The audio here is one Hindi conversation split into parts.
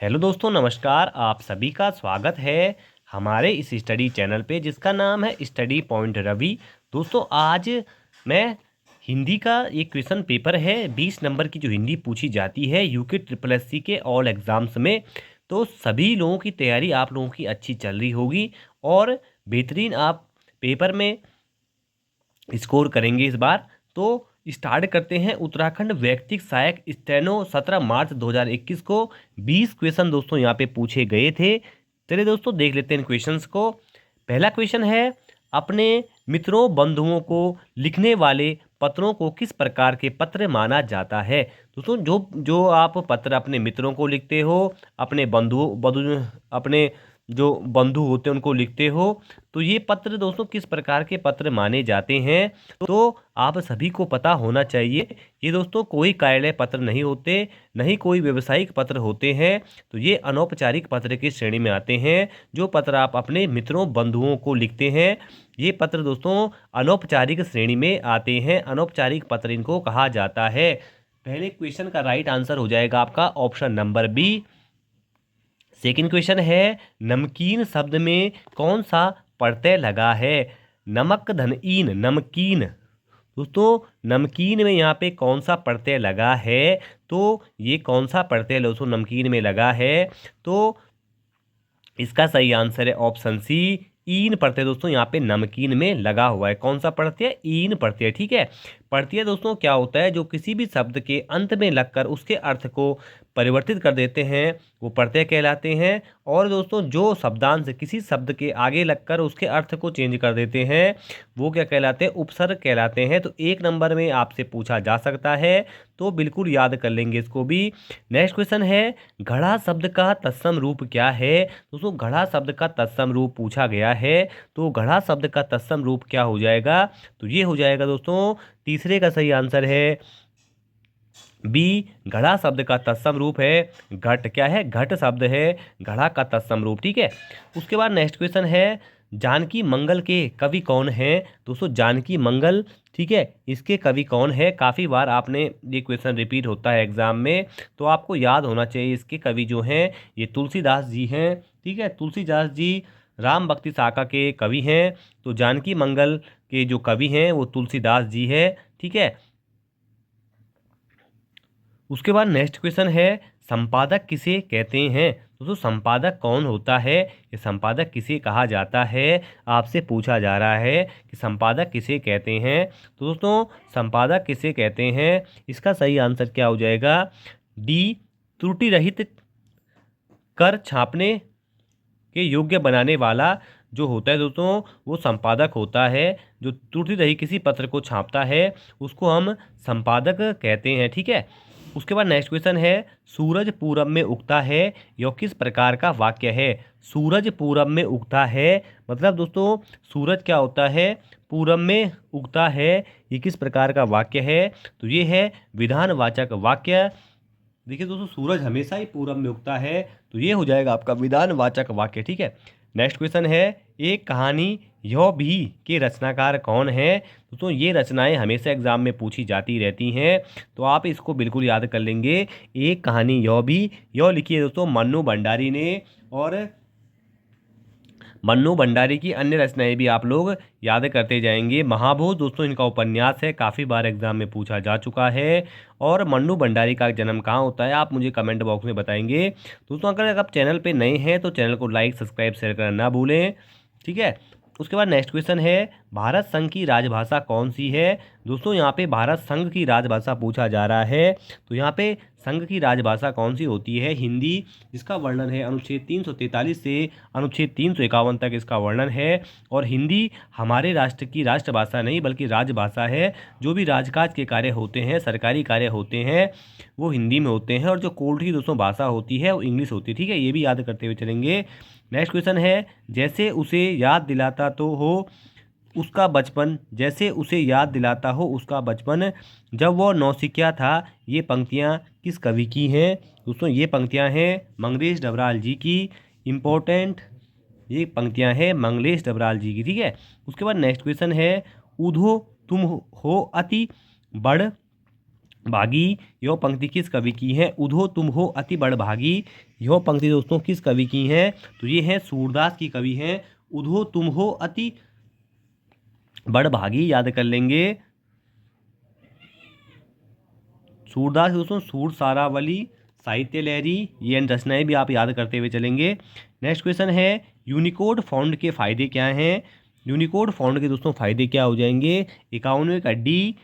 हेलो दोस्तों, नमस्कार। आप सभी का स्वागत है हमारे इस स्टडी चैनल पे जिसका नाम है स्टडी पॉइंट रवि। दोस्तों, आज मैं हिंदी का एक क्वेश्चन पेपर है 20 नंबर की जो हिंदी पूछी जाती है यूके ट्रिपल एससी के ऑल एग्ज़ाम्स में। तो सभी लोगों की तैयारी आप लोगों की अच्छी चल रही होगी और बेहतरीन आप पेपर में स्कोर करेंगे इस बार। तो स्टार्ट करते हैं। उत्तराखंड व्यक्तिक सहायक स्टेनो 17 मार्च 2021 को 20 क्वेश्चन दोस्तों यहाँ पे पूछे गए थे। चलिए दोस्तों, देख लेते हैं क्वेश्चंस को। पहला क्वेश्चन है, अपने मित्रों बंधुओं को लिखने वाले पत्रों को किस प्रकार के पत्र माना जाता है। दोस्तों, जो जो आप पत्र अपने मित्रों को लिखते हो, अपने अपने जो बंधु होते हैं उनको लिखते हो, तो ये पत्र दोस्तों किस प्रकार के पत्र माने जाते हैं। तो आप सभी को पता होना चाहिए, ये दोस्तों कोई कार्यालय पत्र नहीं होते, नहीं कोई व्यावसायिक पत्र होते हैं। तो ये अनौपचारिक पत्र की श्रेणी में आते हैं। जो पत्र आप अपने मित्रों बंधुओं को लिखते हैं, ये पत्र दोस्तों अनौपचारिक श्रेणी में आते हैं। अनौपचारिक पत्र इनको कहा जाता है। पहले क्वेश्चन का राइट आंसर हो जाएगा आपका option number B. Second question है, नमकीन शब्द में कौन सा प्रत्यय लगा है। नमक धन नमकीन। दोस्तों, नमकीन में यहाँ पे कौन सा प्रत्यय लगा है, तो ये कौन सा प्रत्यय दोस्तों नमकीन में लगा है, तो इसका सही आंसर है ऑप्शन सी, ईन प्रत्यय दोस्तों यहाँ पे नमकीन में लगा हुआ है। कौन सा प्रत्यय? ईन प्रत्यय। ठीक है। प्रत्यय दोस्तों क्या होता है, जो किसी भी शब्द के अंत में लगकर उसके अर्थ को परिवर्तित कर देते हैं, वो प्रत्यय कहलाते हैं। और दोस्तों, जो शब्दांश किसी शब्द के आगे लगकर उसके अर्थ को चेंज कर देते हैं, वो क्या कहलाते हैं? उपसर्ग कहलाते हैं। तो 1 नंबर में आपसे पूछा जा सकता है, तो बिल्कुल याद कर लेंगे इसको भी। नेक्स्ट क्वेश्चन है, घड़ा शब्द का तत्सम रूप क्या है। दोस्तों, घड़ा शब्द का तत्सम रूप पूछा गया है, तो घड़ा शब्द का तत्सम रूप क्या हो जाएगा, तो ये हो जाएगा दोस्तों, तीसरे का सही आंसर है बी। घड़ा शब्द का तत्सम रूप है घट। क्या है? घट शब्द है घड़ा का तत्सम रूप। ठीक है। उसके बाद नेक्स्ट क्वेश्चन है, जानकी मंगल के कवि कौन है। दोस्तों, जानकी मंगल, ठीक है, इसके कवि कौन है। काफ़ी बार आपने ये क्वेश्चन रिपीट होता है एग्जाम में, तो आपको याद होना चाहिए। इसके कवि जो हैं ये तुलसीदास जी हैं। ठीक है। तुलसीदास जी राम भक्ति शाखा के कवि हैं। तो जानकी मंगल के जो कवि हैं वो तुलसीदास जी है। ठीक है। उसके बाद नेक्स्ट क्वेश्चन है, संपादक किसे कहते हैं। दोस्तों, संपादक कौन होता है, ये संपादक किसे कहा जाता है, आपसे पूछा जा रहा है कि संपादक किसे कहते हैं। तो दोस्तों, संपादक किसे कहते हैं, इसका सही आंसर क्या हो जाएगा, डी। त्रुटि रहित कर छापने के योग्य बनाने वाला जो होता है दोस्तों, वो संपादक होता है। जो त्रुटि रहित किसी पत्र को छापता है उसको हम संपादक कहते हैं। ठीक है। उसके बाद नेक्स्ट क्वेश्चन है, सूरज पूरब में उगता है, यह किस प्रकार का वाक्य है। सूरज पूरब में उगता है, मतलब दोस्तों सूरज क्या होता है, पूरब में उगता है, ये किस प्रकार का वाक्य है, तो ये है विधानवाचक वाक्य। देखिए दोस्तों, सूरज हमेशा ही पूरब में उगता है, तो ये हो जाएगा आपका विधानवाचक वाक्य। ठीक है। नेक्स्ट क्वेश्चन है, एक कहानी यह भी के रचनाकार कौन है। दोस्तों, ये रचनाएं हमेशा एग्जाम में पूछी जाती रहती हैं, तो आप इसको बिल्कुल याद कर लेंगे। एक कहानी यह भी, यह लिखी है दोस्तों मन्नू भंडारी ने, और मन्नू भंडारी की अन्य रचनाएं भी आप लोग याद करते जाएंगे। महाभूत दोस्तों इनका उपन्यास है, काफ़ी बार एग्जाम में पूछा जा चुका है। और मन्नू भंडारी का जन्म कहाँ होता है, आप मुझे कमेंट बॉक्स में बताएंगे। दोस्तों, अगर आप चैनल पे नए हैं तो चैनल को लाइक सब्सक्राइब शेयर करना ना भूलें। ठीक है। उसके बाद नेक्स्ट क्वेश्चन है, भारत संघ की राजभाषा कौन सी है। दोस्तों, यहाँ पे भारत संघ की राजभाषा पूछा जा रहा है, तो यहाँ पे संघ की राजभाषा कौन सी होती है, हिंदी, जिसका वर्णन है अनुच्छेद 343 से अनुच्छेद 351 तक इसका वर्णन है। और हिंदी हमारे राष्ट्र की राष्ट्रभाषा नहीं बल्कि राजभाषा है। जो भी राजकाज के कार्य होते हैं, सरकारी कार्य होते हैं, वो हिंदी में होते हैं। और जो कोर्ट की दोस्तों भाषा होती है वो इंग्लिश होती है। ठीक है, ये भी याद करते हुए चलेंगे। नेक्स्ट क्वेश्चन है, जैसे उसे याद दिलाता तो हो उसका बचपन, जैसे उसे याद दिलाता हो उसका बचपन, जब वो नौसिखिया था, ये पंक्तियाँ किस कवि की हैं। दोस्तों, ये पंक्तियाँ हैं मंगलेश डबराल जी की। इम्पोर्टेंट ये पंक्तियाँ हैं मंगलेश डबराल जी की। ठीक है। उसके बाद नेक्स्ट क्वेश्चन है, ऊधो तुम हो अति बड़ भागी यह पंक्ति किस कवि की है? उधो तुम हो अति बड़भागी, यह पंक्ति दोस्तों किस कवि की है? तो ये है सूरदास की कवि है। उधो तुम हो अति बड़भागी याद कर लेंगे। सूरदास दोस्तों सूर सारावली, साहित्य लहरी, ये रचनाएं भी आप याद करते हुए चलेंगे। नेक्स्ट क्वेश्चन है यूनिकोड फॉन्ट के फायदे क्या हैं? यूनिकोड फॉन्ट के दोस्तों फायदे क्या हो जाएंगे? 51वें का डी,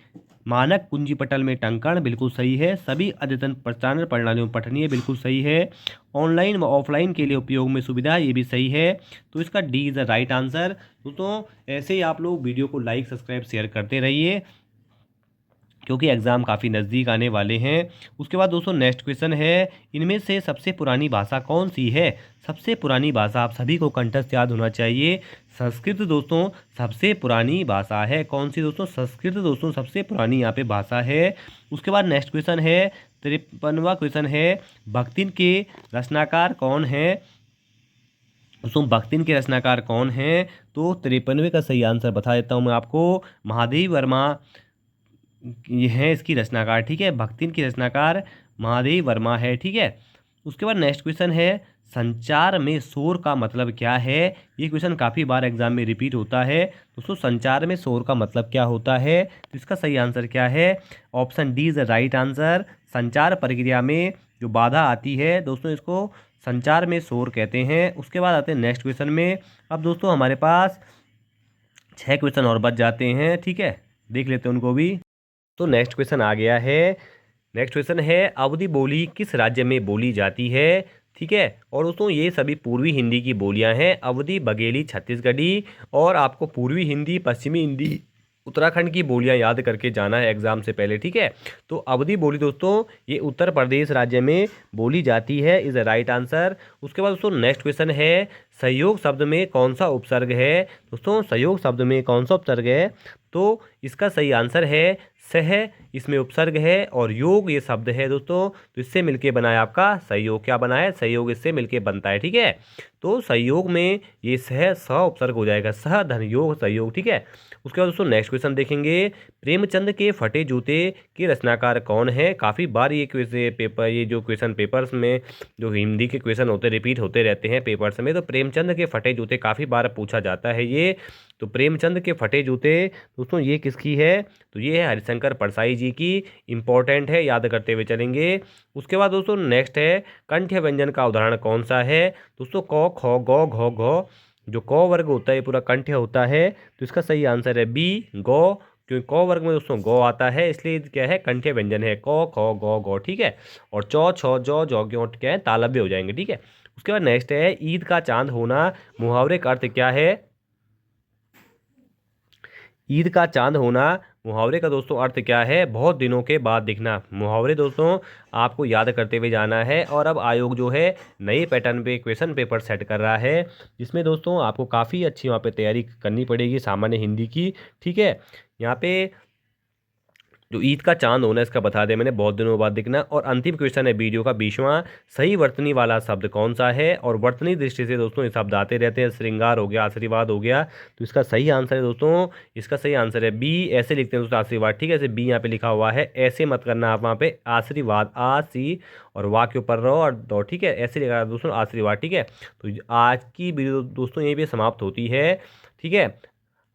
मानक कुंजी पटल में टंकण, बिल्कुल सही है। सभी अद्यतन प्रचारण प्रणालियों में पठनीय, बिल्कुल सही है। ऑनलाइन व ऑफलाइन के लिए उपयोग में सुविधा, ये भी सही है। तो इसका D is the right answer. दोस्तों ऐसे ही आप लोग वीडियो को लाइक सब्सक्राइब शेयर करते रहिए, क्योंकि एग्ज़ाम काफ़ी नज़दीक आने वाले हैं। उसके बाद दोस्तों नेक्स्ट क्वेश्चन है, इनमें से सबसे पुरानी भाषा कौन सी है? सबसे पुरानी भाषा आप सभी को कंठस्थ याद होना चाहिए। संस्कृत दोस्तों सबसे पुरानी भाषा है। कौन सी दोस्तों? संस्कृत दोस्तों सबसे पुरानी यहाँ पे भाषा है। उसके बाद नेक्स्ट क्वेश्चन है 53वां क्वेश्चन है, भक्तिन के रचनाकार कौन है? दोस्तों भक्तिन के रचनाकार कौन है? तो 53वें का सही आंसर बता देता हूँ मैं आपको, महादेवी वर्मा ये है इसकी रचनाकार। ठीक है, भक्तिन की रचनाकार महादेवी वर्मा है। ठीक है। उसके बाद नेक्स्ट क्वेश्चन है, संचार में शोर का मतलब क्या है? ये क्वेश्चन काफ़ी बार एग्जाम में रिपीट होता है। दोस्तों संचार में शोर का मतलब क्या होता है? तो इसका सही आंसर क्या है? Option D is the right answer. संचार प्रक्रिया में जो बाधा आती है दोस्तों, इसको संचार में शोर कहते हैं। उसके बाद आते हैं नेक्स्ट क्वेश्चन में। अब दोस्तों हमारे पास 6 क्वेश्चन और बच जाते हैं। ठीक है, देख लेते हैं उनको भी। तो नेक्स्ट क्वेश्चन आ गया है। नेक्स्ट क्वेश्चन है, अवधी बोली किस राज्य में बोली जाती है? ठीक है, और दोस्तों ये सभी पूर्वी हिंदी की बोलियां हैं। अवधी, बघेली, छत्तीसगढ़ी, और आपको पूर्वी हिंदी, पश्चिमी हिंदी, उत्तराखंड की बोलियां याद करके जाना है एग्जाम से पहले। ठीक है, तो अवधी बोली दोस्तों ये उत्तर प्रदेश राज्य में बोली जाती है, इज द राइट आंसर। उसके बाद दोस्तों नेक्स्ट क्वेश्चन है, सहयोग शब्द में कौन सा उपसर्ग है? दोस्तों सहयोग शब्द में कौन सा उपसर्ग है? तो इसका सही आंसर है सह, इसमें उपसर्ग है, और योग ये शब्द है दोस्तों, तो इससे मिलके बना है आपका सहयोग। क्या बना है? सहयोग इससे मिलके बनता है। ठीक है, तो सहयोग में ये स उपसर्ग हो जाएगा, सह धन योग सहयोग। ठीक है। उसके बाद दोस्तों नेक्स्ट क्वेश्चन देखेंगे, प्रेमचंद के फटे जूते के रचनाकार कौन है? काफ़ी बार ये पेपर, ये जो क्वेश्चन पेपर्स में जो हिंदी के क्वेश्चन होते रिपीट होते रहते हैं पेपर्स में, तो प्रेमचंद के फटे जूते काफ़ी बार पूछा जाता है ये। तो प्रेमचंद के फटे जूते दोस्तों ये किसकी है? तो ये है हरिशंकर परसाई जी की। इंपॉर्टेंट है, याद करते हुए चलेंगे। उसके बाद दोस्तों नेक्स्ट है, कंठ्य व्यंजन का उदाहरण कौन सा है? दोस्तों क, ख, ग, घ, घ, जो क वर्ग होता है पूरा कंठ्य होता है, तो इसका सही आंसर है बी, गौ। क्योंकि क वर्ग में दोस्तों गौ आता है, इसलिए क्या है? कंठ्य व्यंजन है, क, ख, ग, घ। ठीक है, और चौ, छ, जौ, जौ, ग्योट क्या है? तालव्य हो जाएंगे। ठीक है। उसके बाद नेक्स्ट है, ईद का चांद होना मुहावरे का अर्थ क्या है? ईद का चांद होना मुहावरे का दोस्तों अर्थ क्या है? बहुत दिनों के बाद दिखना। मुहावरे दोस्तों आपको याद करते हुए जाना है। और अब आयोग जो है नए पैटर्न पे क्वेश्चन पेपर सेट कर रहा है, जिसमें दोस्तों आपको काफ़ी अच्छी वहाँ पे तैयारी करनी पड़ेगी सामान्य हिंदी की। ठीक है, यहाँ पे जो ईद का चांद होना इसका बता दें मैंने, बहुत दिनों बाद दिखना। और अंतिम क्वेश्चन है वीडियो का 20वां, सही वर्तनी वाला शब्द कौन सा है? और वर्तनी दृष्टि से दोस्तों ये शब्द आते रहते हैं, श्रृंगार हो गया, आशीर्वाद हो गया, तो इसका सही आंसर है दोस्तों, इसका सही आंसर है बी। ऐसे लिखते हैं दोस्तों आशीर्वाद। ठीक है, ऐसे बी यहाँ पे लिखा हुआ है, ऐसे मत करना आप वहाँ पे, आशीर्वाद, आ सी और वाह के ऊपर रहो और दो। ठीक है, ऐसे लिखा है दोस्तों आशीर्वाद। ठीक है, तो आज की वीडियो दोस्तों यहीं पे समाप्त होती है। ठीक है,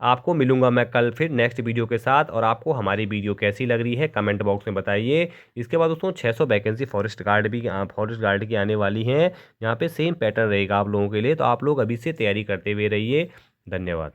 आपको मिलूंगा मैं कल फिर नेक्स्ट वीडियो के साथ। और आपको हमारी वीडियो कैसी लग रही है कमेंट बॉक्स में बताइए। इसके बाद दोस्तों 600 वैकेंसी फॉरेस्ट गार्ड की आने वाली हैं। यहाँ पे सेम पैटर्न रहेगा आप लोगों के लिए, तो आप लोग अभी से तैयारी करते हुए रहिए। धन्यवाद।